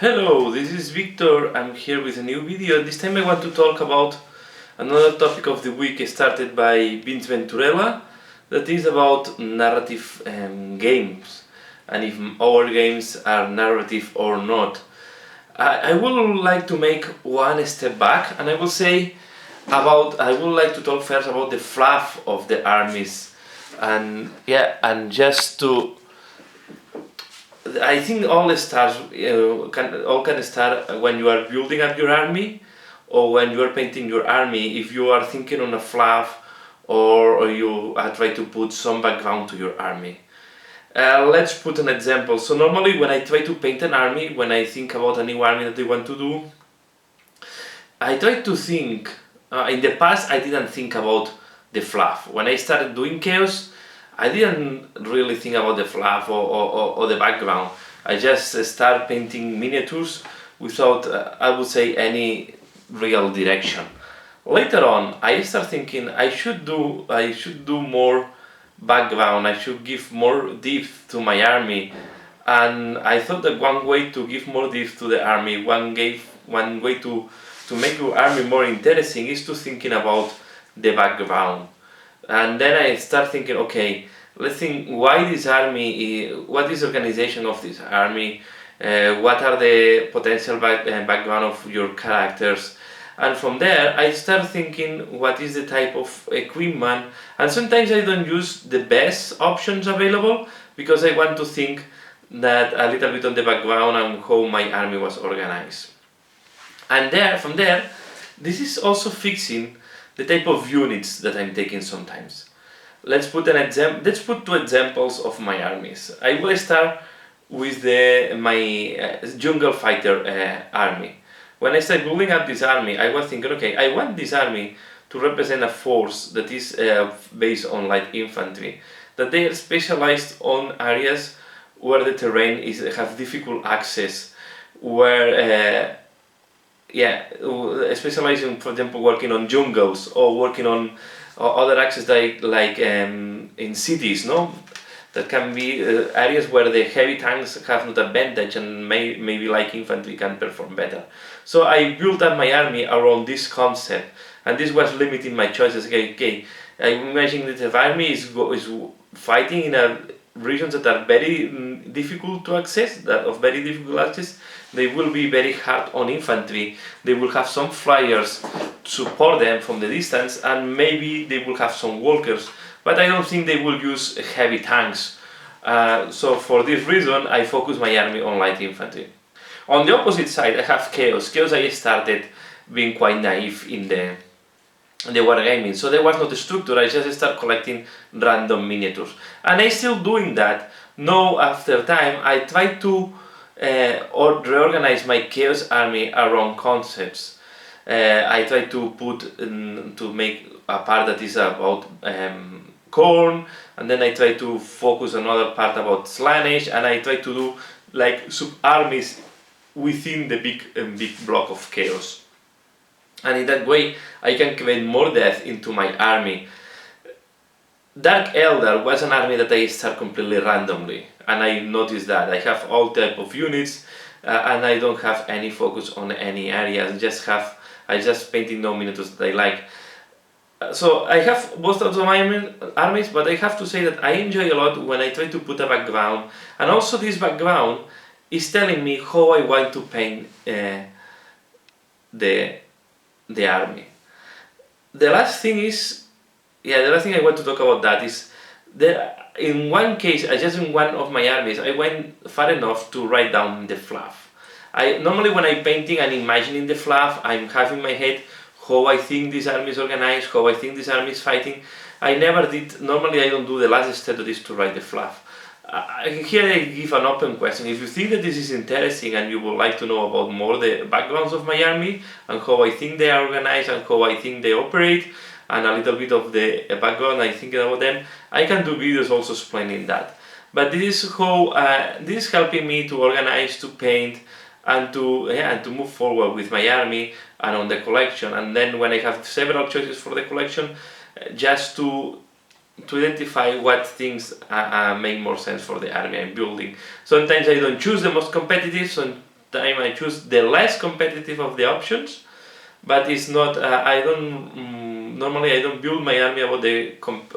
Hello, this is Victor. I'm here with a new video. This time I want to talk about another topic of the week started by Vince Venturella, that is about narrative games and if our games are narrative or not. I would like to make one step back and I would like to talk first about the fluff of the armies and just to I think all stars can start when you are building up your army or when you are painting your army. If you are thinking on a fluff or you are trying to put some background to your army. Let's put an example. So normally when I try to paint an army, when I think about a new army that I want to do, I try to think, in the past I didn't think about the fluff. When I started doing chaos, I didn't really think about the fluff or the background. I just started painting miniatures without, I would say, any real direction. Later on, I start thinking I should do more background. I should give more depth to my army, and I thought that one way to give more depth to the army, one way to make your army more interesting is to thinking about the background. And then I start thinking, okay, let's think why this army, what is the organization of this army, what are the potential background of your characters, and from there I start thinking what is the type of equipment, and sometimes I don't use the best options available because I want to think that a little bit on the background and how my army was organized. And from there, this is also fixing the type of units that I'm taking sometimes. Let's put two examples of my armies. I will start with my jungle fighter army. When I started building up this army, I was thinking, okay, I want this army to represent a force that is based on light infantry, that they are specialized on areas where the terrain have difficult access, where specializing, for example, working on jungles or working on other access like in cities, no? That can be areas where the heavy tanks have not advantage and maybe like infantry can perform better. So I built up my army around this concept, and this was limiting my choices. Okay, I imagine that the army is fighting in regions that are very difficult to access, they will be very hard on infantry, they will have some flyers support them from the distance, and maybe they will have some walkers, but I don't think they will use heavy tanks. So for this reason I focus my army on light infantry. On the opposite side I have chaos. I started being quite naive in the wargaming, so there was not a structure. I just start collecting random miniatures, and I still doing that. Now after time I try to reorganize my chaos army around concepts. I try to make a part that is about corn, and then I try to focus another part about Slaanesh, and I try to do like sub-armies within the big block of chaos. And in that way I can create more depth into my army. Dark Elder was an army that I start completely randomly, and I noticed that I have all type of units and I don't have any focus on any area. I just painting no miniatures that I like. So I have both of my armies, but I have to say that I enjoy a lot when I try to put a background, and also this background is telling me how I want to paint the army. The last thing I want to talk about that is that in one case, in one of my armies, I went far enough to write down the fluff. Normally when I'm painting and imagining the fluff, I'm having in my head how I think this army is organized, how I think this army is fighting. Normally I don't do the last step, that is to write the fluff. Here I give an open question. If you think that this is interesting and you would like to know about more the backgrounds of my army and how I think they are organized and how I think they operate, and a little bit of the background I think about them, I can do videos also explaining that. But this is helping me to organize, to paint, and to move forward with my army and on the collection. And then when I have several choices for the collection, just to identify what things make more sense for the army I'm building. Sometimes I don't choose the most competitive, time I choose the less competitive of the options, but it's not. I don't normally I don't build my army about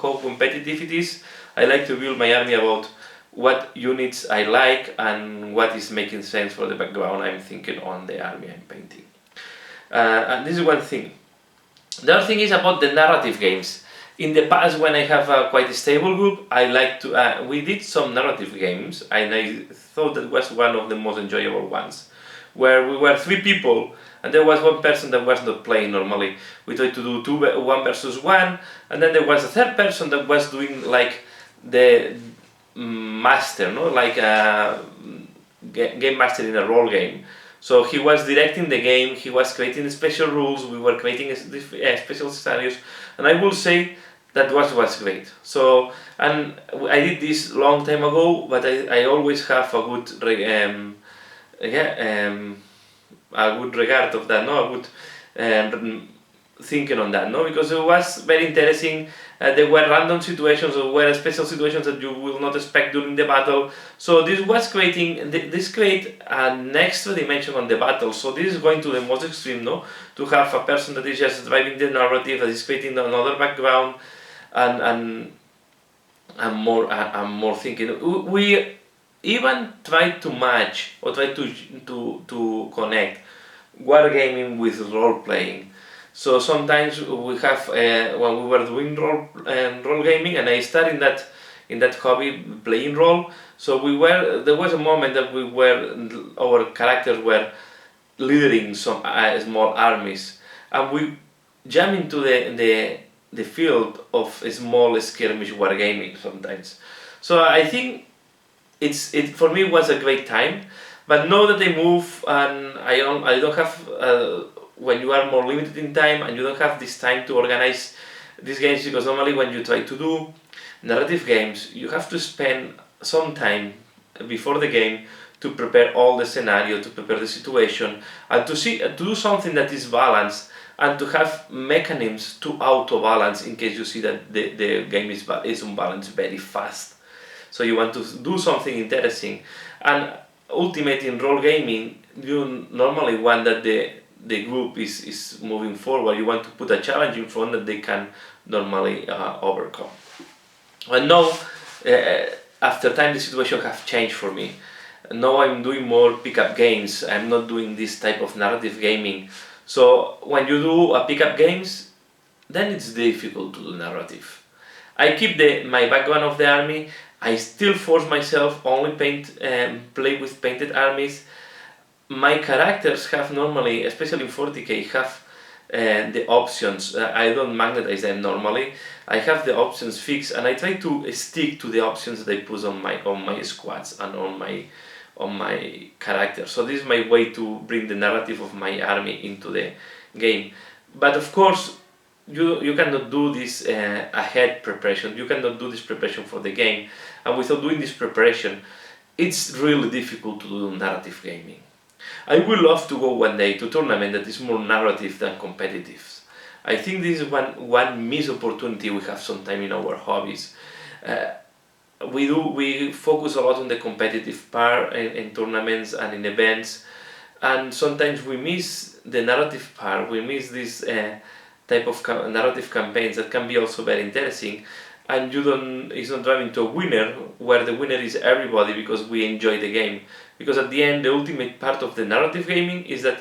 how competitive it is. I like to build my army about what units I like and what is making sense for the background I'm thinking on the army I'm painting. And this is one thing. The other thing is about the narrative games. In the past, when I have a quite stable group, I like to. We did some narrative games, and I thought that was one of the most enjoyable ones, where we were 3 people, and there was one person that was not playing normally. We tried to do 1 versus 1, and then there was a third person that was doing like the master, no, like a game master in a role game. So he was directing the game, he was creating special rules, we were creating special scenarios, and I will say that was great. So, and I did this long time ago, but I always have a good a good regard of that, no, a good thinking on that, no, because it was very interesting. There were random situations or were special situations that you will not expect during the battle. So this was creating, this create an extra dimension on the battle. So this is going to the most extreme, no? To have a person that is just driving the narrative, that is creating another background, and more thinking. We even try to match or try to connect wargaming with role playing. So sometimes we have when we were doing role gaming, and I started in that hobby playing role. So there was a moment that our characters were leading some small armies, and we jump into the field of small skirmish wargaming sometimes. So I think it for me was a great time. But now that I move and I don't have when you are more limited in time and you don't have this time to organize these games, because normally when you try to do narrative games, you have to spend some time before the game to prepare all the scenario, to prepare the situation, and to do something that is balanced, and to have mechanisms to auto-balance in case you see that the game is unbalanced very fast. So you want to do something interesting. And ultimately in role gaming, you normally want that the group is moving forward. You want to put a challenge in front that they can normally overcome. And now, after time, the situation has changed for me. Now I'm doing more pickup games. I'm not doing this type of narrative gaming. So when you do a pickup games, then it's difficult to do narrative. I keep my background of the army. I still force myself only play with painted armies. My characters have normally, especially in 40k, have the options. I don't magnetize them normally. I have the options fixed, and I try to stick to the options that I put on my squads and on my character. So this is my way to bring the narrative of my army into the game. But of course, you cannot do this ahead preparation. You cannot do this preparation for the game, and without doing this preparation, it's really difficult to do narrative gaming. I would love to go one day to tournament that is more narrative than competitive. I think this is one missed opportunity we have sometime in our hobbies. We focus a lot on the competitive part in tournaments and in events, and sometimes we miss the narrative part. We miss this type of narrative campaigns that can be also very interesting, and it's not driving to a winner where the winner is everybody because we enjoy the game. Because at the end, the ultimate part of the narrative gaming is that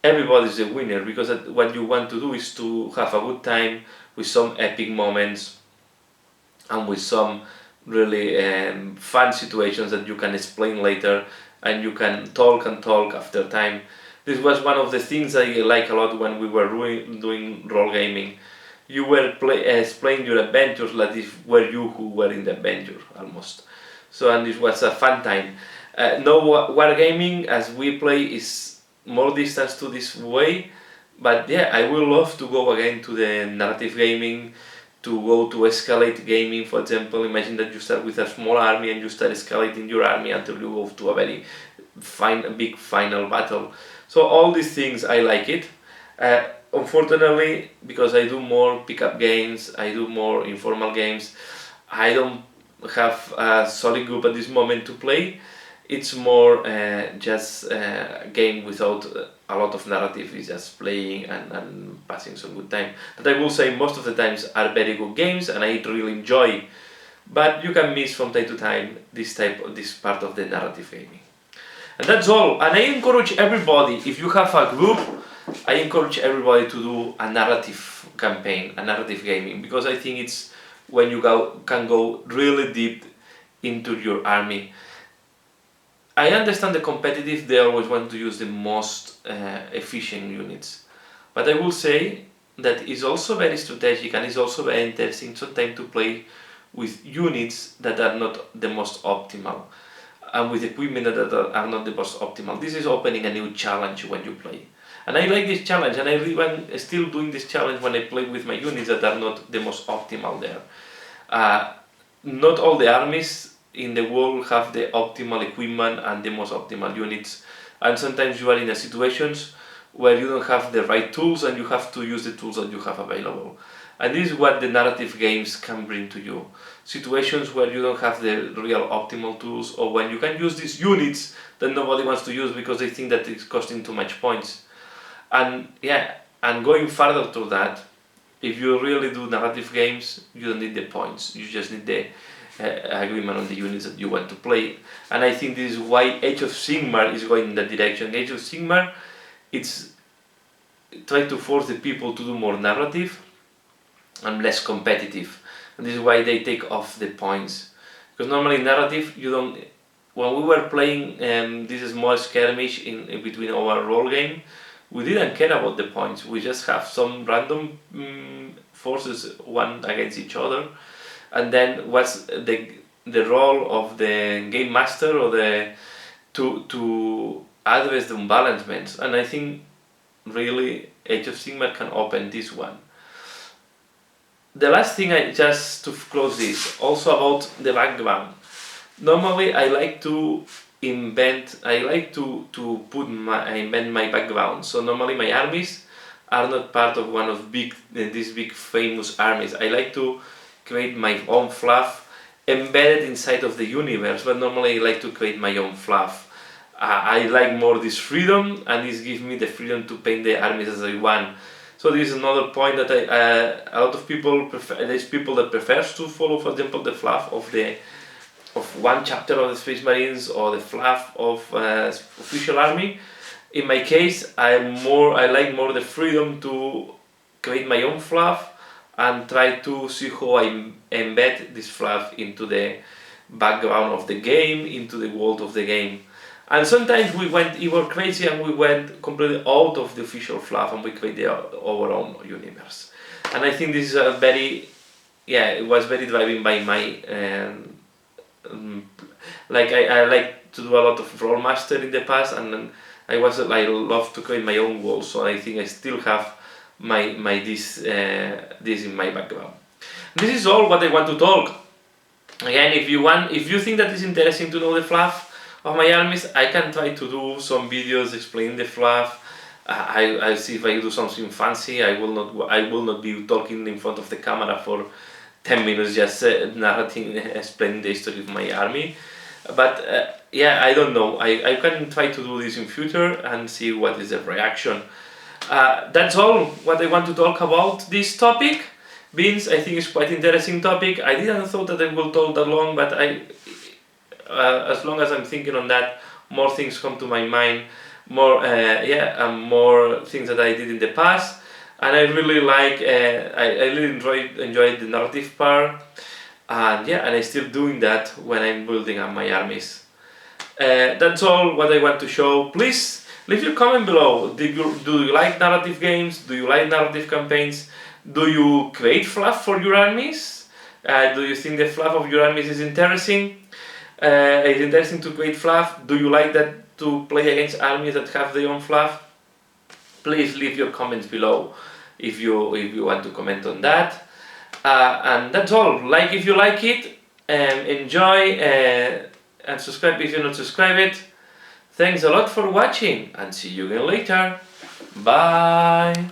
everybody is a winner, because what you want to do is to have a good time with some epic moments and with some really fun situations that you can explain later, and you can talk after time. This was one of the things I like a lot when we were doing role gaming. You were explaining your adventures like if were you who were in the adventure almost. So, and it was a fun time. Now wargaming as we play is more distance to this way, but yeah, I would love to go again to the narrative gaming, to go to escalate gaming. For example, imagine that you start with a small army and you start escalating your army until you go to a very big final battle. So all these things I like it. Unfortunately, because I do more pickup games, I do more informal games, I don't have a solid group at this moment to play. It's more just a game without a lot of narrative. It's just playing and passing some good time. But I will say most of the times are very good games and I really enjoy. But you can miss from time to time this part of the narrative gaming. And that's all. And I encourage everybody, if you have a group, I encourage everybody to do a narrative campaign, a narrative gaming, because I think it's when you can go really deep into your army. I understand the competitive, they always want to use the most efficient units. But I will say that it's also very strategic and it's also very interesting sometimes to play with units that are not the most optimal and with equipment that are not the most optimal. This is opening a new challenge when you play. And I like this challenge, and I really am still doing this challenge when I play with my units that are not the most optimal there. Not all the armies in the world have the optimal equipment and the most optimal units, and sometimes you are in a situations where you don't have the right tools and you have to use the tools that you have available. And this is what the narrative games can bring to you. Situations where you don't have the real optimal tools, or when you can use these units that nobody wants to use because they think that it's costing too much points. And and going further to that, if you really do narrative games, you don't need the points, you just need the agreement on the units that you want to play. And I think this is why Age of Sigmar is going in that direction. Age of Sigmar, it's trying to force the people to do more narrative and less competitive. And this is why they take off the points. Because normally narrative, you don't... When we were playing this small skirmish in between our role game, we didn't care about the points. We just have some random forces one against each other, and then what's the role of the game master or to address the imbalancements. And I think really Age of Sigmar can open this one. The last thing, just to close this, also about the background. Normally I like to invent my background. So normally my armies are not part of one of these big famous armies. I like to create my own fluff embedded inside of the universe, but normally I like to create my own fluff. I like more this freedom, and this gives me the freedom to paint the armies as I want. So this is another point that a lot of people prefer. There's people that prefers to follow, for example, the fluff of one chapter of the Space Marines or the fluff of official army. In my case, I like more the freedom to create my own fluff and try to see how I embed this fluff into the background of the game, into the world of the game. And sometimes we went even crazy and we went completely out of the official fluff and we created our own universe. And I think this is it was very driving by my I like to do a lot of role master in the past, and then I love to create my own world. So I think I still have this in my background. This is all what I want to talk. Again, if you think that is interesting to know the fluff of my armies, I can try to do some videos explaining the fluff. I'll see if I do something fancy. I will not be talking in front of the camera for 10 minutes just narrating, explaining the history of my army. But I don't know. I can try to do this in future and see what is the reaction. That's all what I want to talk about this topic. Vince, I think it's quite interesting topic. I didn't thought that I will talk that long, but as long as I'm thinking on that, more things come to my mind. More things that I did in the past. And I really I really enjoyed the narrative part, and I'm still doing that when I'm building up my armies. That's all what I want to show. Please leave your comment below. Do you like narrative games? Do you like narrative campaigns? Do you create fluff for your armies? Do you think the fluff of your armies is interesting? It's interesting to create fluff. Do you like that to play against armies that have their own fluff? Please leave your comments below if you want to comment on that. And that's all. Like if you like it, enjoy, and subscribe if you're not subscribed. Thanks a lot for watching, and see you again later. Bye.